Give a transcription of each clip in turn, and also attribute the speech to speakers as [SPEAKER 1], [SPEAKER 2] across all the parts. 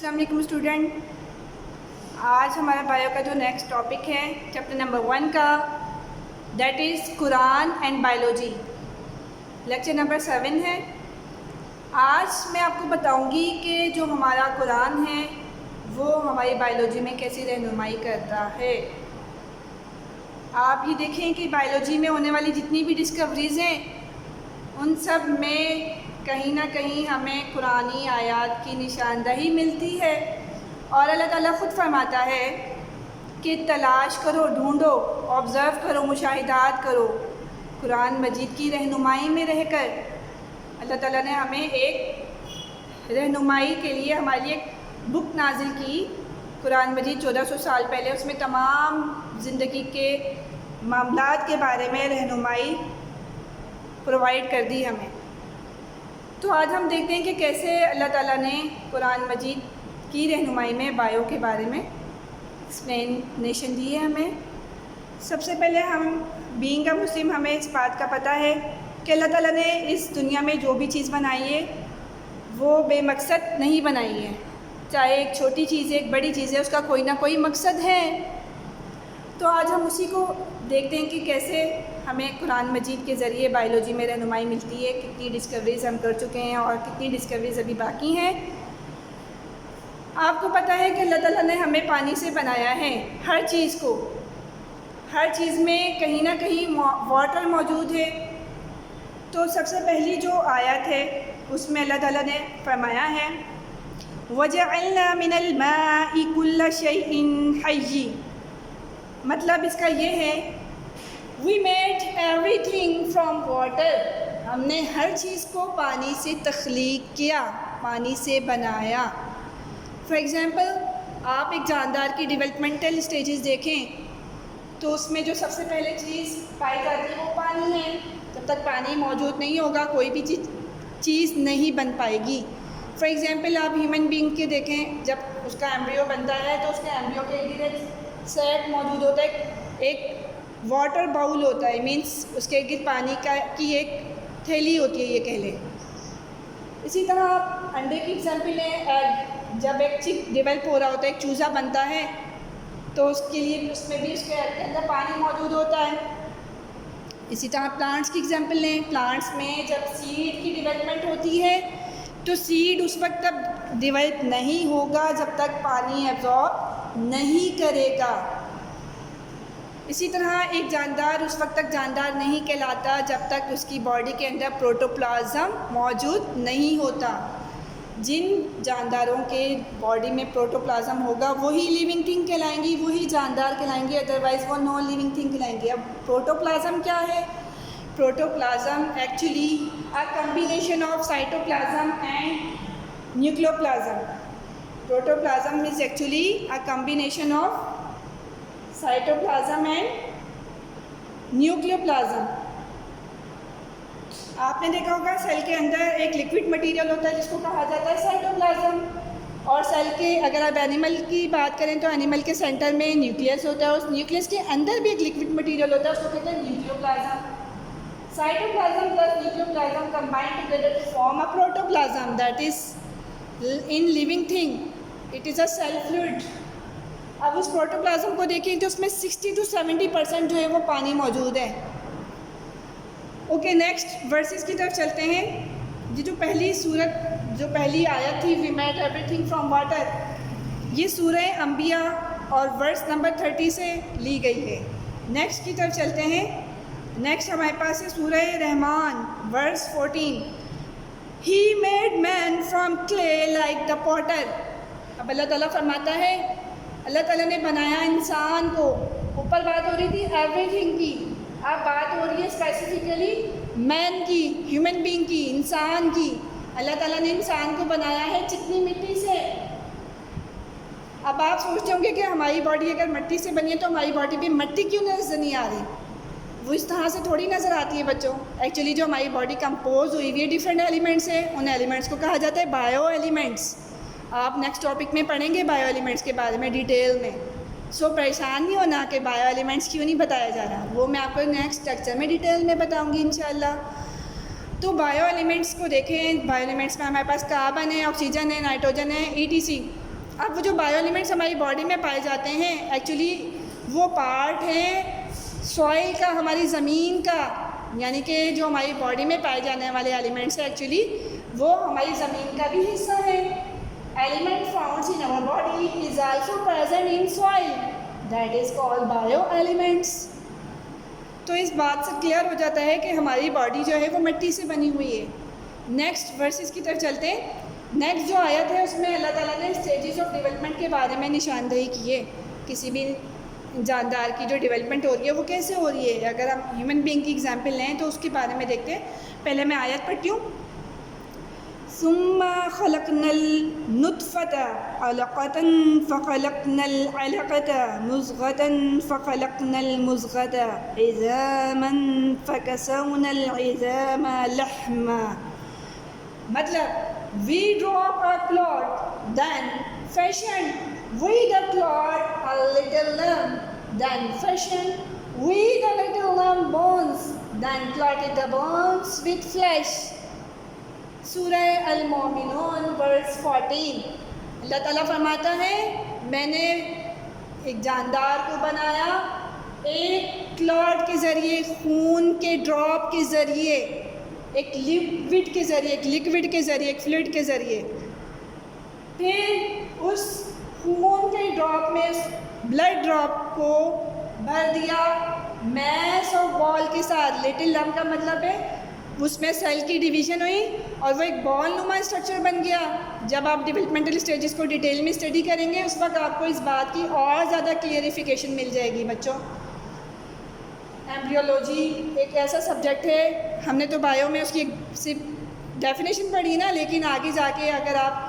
[SPEAKER 1] अस्सलाम वालेकुम स्टूडेंट। आज हमारा बायो का जो नेक्स्ट टॉपिक है चैप्टर नंबर 1 का, that is Quran and biology, lecture number 7 है। आज मैं आपको बताऊंगी कि जो हमारा कुरान है वो हमारी बायोलॉजी में कैसी रहनुमाई करता है। आप ये देखें कि बायोलॉजी में होने वाली जितनी भी डिस्कवरीज़ हैं उन सब में कहीं ना कहीं हमें कुरानी आयात की निशानदही मिलती है। और अल्लाह ताला ख़ुद फरमाता है कि तलाश करो, ढूंढो, ऑब्ज़र्व करो, मुशाहिदात करो। कुरान मजीद की रहनुमाई में रहकर अल्लाह ताला ने हमें एक रहनुमाई के लिए हमारे लिए एक बुक नाजिल की। कुरान मजीद 1400 साल पहले उसमें तमाम ज़िंदगी के मामलात के बारे में रहनुमाई प्रोवाइड कर दी हमें। तो आज हम देखते हैं कि कैसे अल्लाह ताला ने कुरान मजीद की रहनुमाई में बायो के बारे में एक्सप्लेनेशन दी है हमें। सबसे पहले हम बीइंग अ मुस्लिम हमें इस बात का पता है कि अल्लाह ताला ने इस दुनिया में जो भी चीज़ बनाई है वो बेमकसद नहीं बनाई है। चाहे एक छोटी चीज़ है, एक बड़ी चीज़ है, उसका कोई ना कोई मकसद है। तो आज हम उसी को देखते हैं कि कैसे हमें कुरान मजीद के ज़रिए बायोलॉजी में रहनुमाई मिलती है, कितनी डिस्कवरीज़ हम कर चुके हैं और कितनी डिस्कवरीज़ अभी बाकी हैं। आपको पता है कि अल्लाह ताला ने हमें पानी से बनाया है, हर चीज़ को, हर चीज़ में कहीं ना कहीं वाटर मौजूद है। तो सबसे पहली जो आयत है उसमें अल्लाह ताला ने फरमाया है वजअलना मिनल माइ कुल्ल शैइन हय्य। मतलब इसका ये है we made everything from water. हमने हर चीज़ को पानी से तख्लीक किया, पानी से बनाया। फॉर एग्ज़ाम्पल आप एक जानदार की डेवलपमेंटल स्टेजेस देखें तो उसमें जो सबसे पहले चीज़ पाई जाती है वो पानी है। जब तक पानी मौजूद नहीं होगा कोई भी चीज़ नहीं बन पाएगी। फॉर एग्ज़ाम्पल आप ह्यूमन बीइंग के देखें, जब उसका एम्ब्रियो बनता है तो उसके एम्ब्रियो के इर्द सेट मौजूद होता है, एक वाटर बाउल होता है, मीन्स उसके इर्द पानी की एक थैली होती है, ये कह लें। इसी तरह आप अंडे की एग्जाम्पल लें, एग जब एक चिक डेवलप हो रहा होता है, एक चूज़ा बनता है तो उसके लिए उसमें भी उसके अंदर पानी मौजूद होता है। इसी तरह प्लांट्स की एग्जाम्पल लें, प्लांट्स में जब सीड की डेवलपमेंट होती है तो सीड उस वक्त तक डेवलप नहीं होगा जब तक पानी एब्जॉर्ब नहीं करेगा। इसी तरह एक जानदार उस वक्त तक जानदार नहीं कहलाता जब तक उसकी बॉडी के अंदर प्रोटोप्लाज्म मौजूद नहीं होता। जिन जानदारों के बॉडी में प्रोटोप्लाज्म होगा वही लिविंग थिंग कहलाएंगी, वही जानदार कहलाएंगी, अदरवाइज़ वो नॉन लिविंग थिंग कहलाएंगी। अब प्रोटोप्लाज्म क्या है? Protoplasm actually a combination of cytoplasm and nucleoplasm. Protoplasm is actually a combination of cytoplasm and nucleoplasm. आपने देखा होगा सेल के अंदर एक लिक्विड मटेरियल होता है जिसको कहा जाता है साइटोप्लाज्म। और सेल के, अगर आप एनिमल की बात करें तो एनिमल के सेंटर में न्यूक्लियस होता है, उस न्यूक्लियस के अंदर भी एक लिक्विड मटेरियल होता है, उसको कहते हैं nucleoplasm. Cytoplasm plus nucleoplasm combined together to form a protoplasm that is in living thing, it is a cell fluid. अब उस प्रोटोप्लाज्म को देखें तो उसमें 60 to 70% जो है वो पानी मौजूद है। ओके, नेक्स्ट वर्सेस की तरफ चलते हैं। ये जो पहली सूरत, जो पहली आयत थी we made everything from water, ये सूरह अंबिया और वर्स नंबर 30 से ली गई है। नेक्स्ट की तरफ चलते हैं। नेक्स्ट हमारे पास है सूरह रहमान verse 14, he made man from clay like the potter. अब अल्लाह ताला फरमाता है अल्लाह ताला ने बनाया इंसान को। ऊपर बात हो रही थी एवरीथिंग की, अब बात हो रही है स्पेसिफिकली मैन की, ह्यूमन बीइंग की, इंसान की। अल्लाह ताला ने इंसान को बनाया है चिकनी मिट्टी से। अब आप सोचते होंगे कि हमारी बॉडी अगर मिट्टी से बनी है तो हमारी बॉडी पे मिट्टी क्यों नज़र नहीं आ रही? वो इस तरह से थोड़ी नज़र आती है बच्चों। एक्चुअली जो हमारी बॉडी कंपोज हुई हुई है डिफरेंट एलिमेंट्स से, उन एलिमेंट्स को कहा जाता है बायो एलिमेंट्स। आप नेक्स्ट टॉपिक में पढ़ेंगे बायो एलिमेंट्स के बारे में डिटेल में। सो परेशान नहीं होना कि बायो एलिमेंट्स क्यों नहीं बताया जा रहा, वो मैं आपको नेक्स्ट लेक्चर में डिटेल में बताऊंगी इंशाल्लाह। तो बायो एलिमेंट्स को देखें, बायो एलिमेंट्स में हमारे पास कार्बन है, ऑक्सीजन है, नाइट्रोजन है, ETC। अब वो जो बायो एलिमेंट्स हमारी बॉडी में पाए जाते हैं एक्चुअली वो पार्ट है सॉइल का, हमारी ज़मीन का, यानी कि जो हमारी बॉडी में पाए जाने वाले एलिमेंट्स हैं एक्चुअली वो हमारी ज़मीन का भी हिस्सा है। Element found in our body is also present in soil, that is called bio elements. तो इस बात से क्लियर हो जाता है कि हमारी बॉडी जो है वो मिट्टी से बनी हुई है। नेक्स्ट वर्सेस की तरफ चलते हैं। नेक्स्ट जो आयत है उसमें अल्लाह ताला ने स्टेजेस ऑफ डेवलपमेंट के बारे में निशानदेही की है। किसी भी जानदार की जो डेवलपमेंट हो रही है वो कैसे हो रही है। अगर हम ह्यूमन बीइंग की एग्जांपल लें तो उसके बारे में देखते हैं। पहले मैं आयत पढ़ती हूँ। सुम्मा खलक़नल नुत्फ़ता अलक़तन फ़ख़लक़नल अलक़ता मुज़ग़तन फ़ख़लक़नल मुज़ग़ता इज़ामन फ़कसौनल इज़ामा लहमा। मतलब we drop a clot then fashion we the clot a little lump, then fashion we the little lump bones, then clotted the bones with flesh। सूरह अल-मोमिनून वर्स 14। अल्लाह ताला फरमाता है मैंने एक जानदार को बनाया एक क्लॉट के ज़रिए, खून के ड्रॉप के ज़रिए, एक लिक्विड के ज़रिए, एक फ्लूइड के ज़रिए। फिर उस खून के ड्रॉप में ब्लड ड्रॉप को भर दिया मैस और बॉल के साथ। लिटिल लम्प का मतलब है उसमें सेल की डिवीज़न हुई और वो एक बॉल नुमा स्ट्रक्चर बन गया। जब आप डेवलपमेंटल स्टेजेस को डिटेल में स्टडी करेंगे उस वक्त आपको इस बात की और ज़्यादा क्लियरिफिकेशन मिल जाएगी। बच्चों, एम्ब्रियोलॉजी एक ऐसा सब्जेक्ट है, हमने तो बायो में उसकी सिर्फ डेफिनेशन पढ़ी ना, लेकिन आगे जाके अगर आप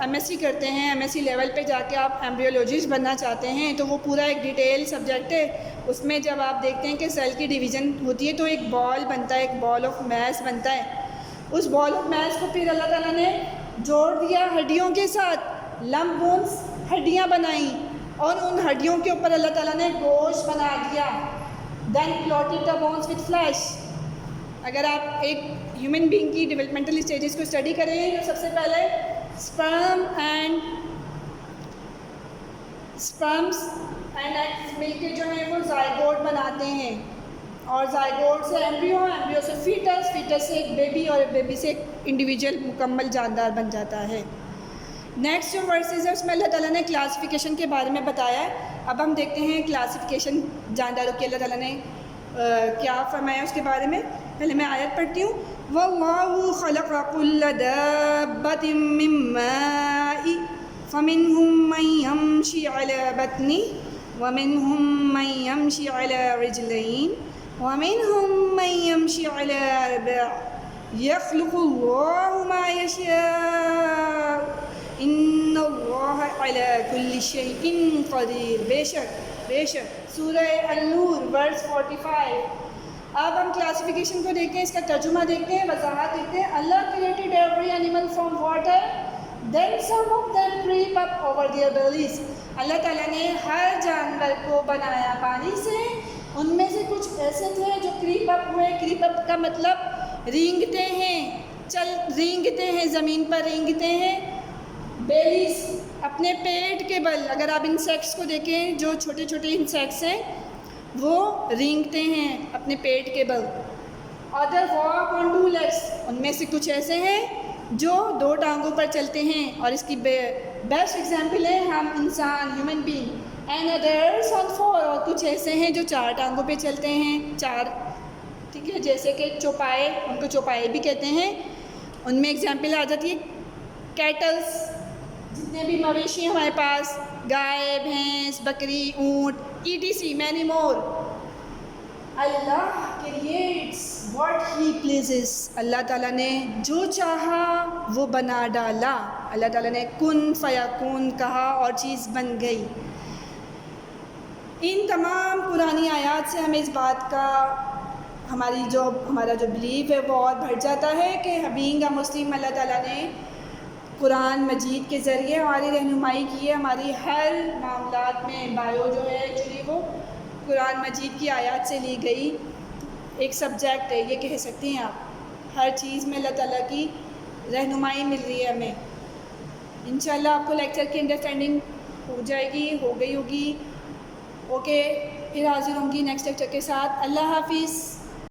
[SPEAKER 1] एमएससी करते हैं, एमएससी लेवल पे जाके आप एम्ब्रियोलॉजिस्ट बनना चाहते हैं तो वो पूरा एक डिटेल सब्जेक्ट है। उसमें जब आप देखते हैं कि सेल की डिवीज़न होती है तो एक बॉल बनता है, एक बॉल ऑफ मैस बनता है। उस बॉल ऑफ मैस को फिर अल्लाह ताला ने जोड़ दिया हड्डियों के साथ, लम्प बोन्स हड्डियाँ बनाई और उन हड्डियों के ऊपर अल्लाह ताला ने गोश्त बना दिया। Then clotted the bones with flesh. अगर आप एक ह्यूमन बीइंग की डेवलपमेंटल स्टेजेस को स्टडी करें तो सबसे पहले स्पर्म्स एंड एग्स मिलके जो है वो जायगोट बनाते हैं और जायगोट से एम्ब्रियो, एम्ब्रियो से फीटस, फीटस से एक बेबी और बेबी से एक इंडिविजुअल मुकम्मल जानदार बन जाता है। नेक्स्ट जो वर्सेस है उसमें अल्लाह ताला ने क्लासिफिकेशन के बारे में बताया है। अब हम देखते हैं क्लासिफिकेशन जानदारों की अल्लाह ताला ने क्या फरमाया उसके बारे में। पहले मैं आयत पढ़ती हूँ। वल्लाहु खलक़ कुल्ल दाब्बतिन मिन माइ फमिनहुम मन यमशी अला बत्नी व मिनहुम मन यमशी अला रिजलैन व मिनहुम मन यमशी अला अर्बअ यख़्लुक़ुल्लाहु मा यशाअ इन्नल्लाहा अला कुल्लि शैइन क़दीर। बेशक सूरह अन-नूर वर्स 45। अब हम क्लासिफिकेशन को देखते हैं, इसका तर्जुमा देखते हैं, वजाहत देखते हैं। Allah created every animal from water, then some of them creep up over their bellies. Allah ताला ने हर जानवर को बनाया पानी से, उनमें से कुछ ऐसे थे जो क्रीप अप हुए। क्रीप अप का मतलब रेंगते हैं, रेंगते हैं, ज़मीन पर रेंगते हैं। बेलीज अपने पेट के बल। अगर आप इंसेक्ट्स को देखें, जो छोटे छोटे इंसेक्ट्स हैं वो रेंगते हैं अपने पेट के बल। Other walk on two legs, उनमें से कुछ ऐसे हैं जो दो टांगों पर चलते हैं और इसकी बेस्ट एग्जांपल है हम इंसान, human being. And others on four, और कुछ ऐसे हैं जो चार टांगों पे चलते हैं, चार, ठीक है, जैसे कि चौपाए, उनको चौपाए भी कहते हैं। उनमें एग्जांपल आ जाती है कैटल्स, जितने भी मवेशी हमारे पास, गाय, भैंस, बकरी, ऊँट, ETC, many more. Allah creates what he pleases. Allah ताला ने जो चाहा वो बना डाला। अल्लाह ताला ने कुन फयाकुन कहा और चीज़ बन गई। इन तमाम पुरानी आयात से हमें इस बात का हमारा जो बिलीव है वो और बढ़ जाता है कि बीइंग अ मुस्लिम अल्लाह ताला ने कुरान मजीद के ज़रिए हमारी रहनुमाई की है। हमारी हर मामलात में बायो जो है एक्चुअली वो कुरान मजीद की आयत से ली गई एक सब्जेक्ट है, ये कह सकती हैं आप। हर चीज़ में अल्लाह ताला की रहनुमाई मिल रही है हमें। इंशाल्लाह आपको लेक्चर की अंडरस्टैंडिंग हो जाएगी, हो गई होगी। ओके, फिर हाजिर होंगी नेक्स्ट लेक्चर के साथ। अल्लाह हाफिज़।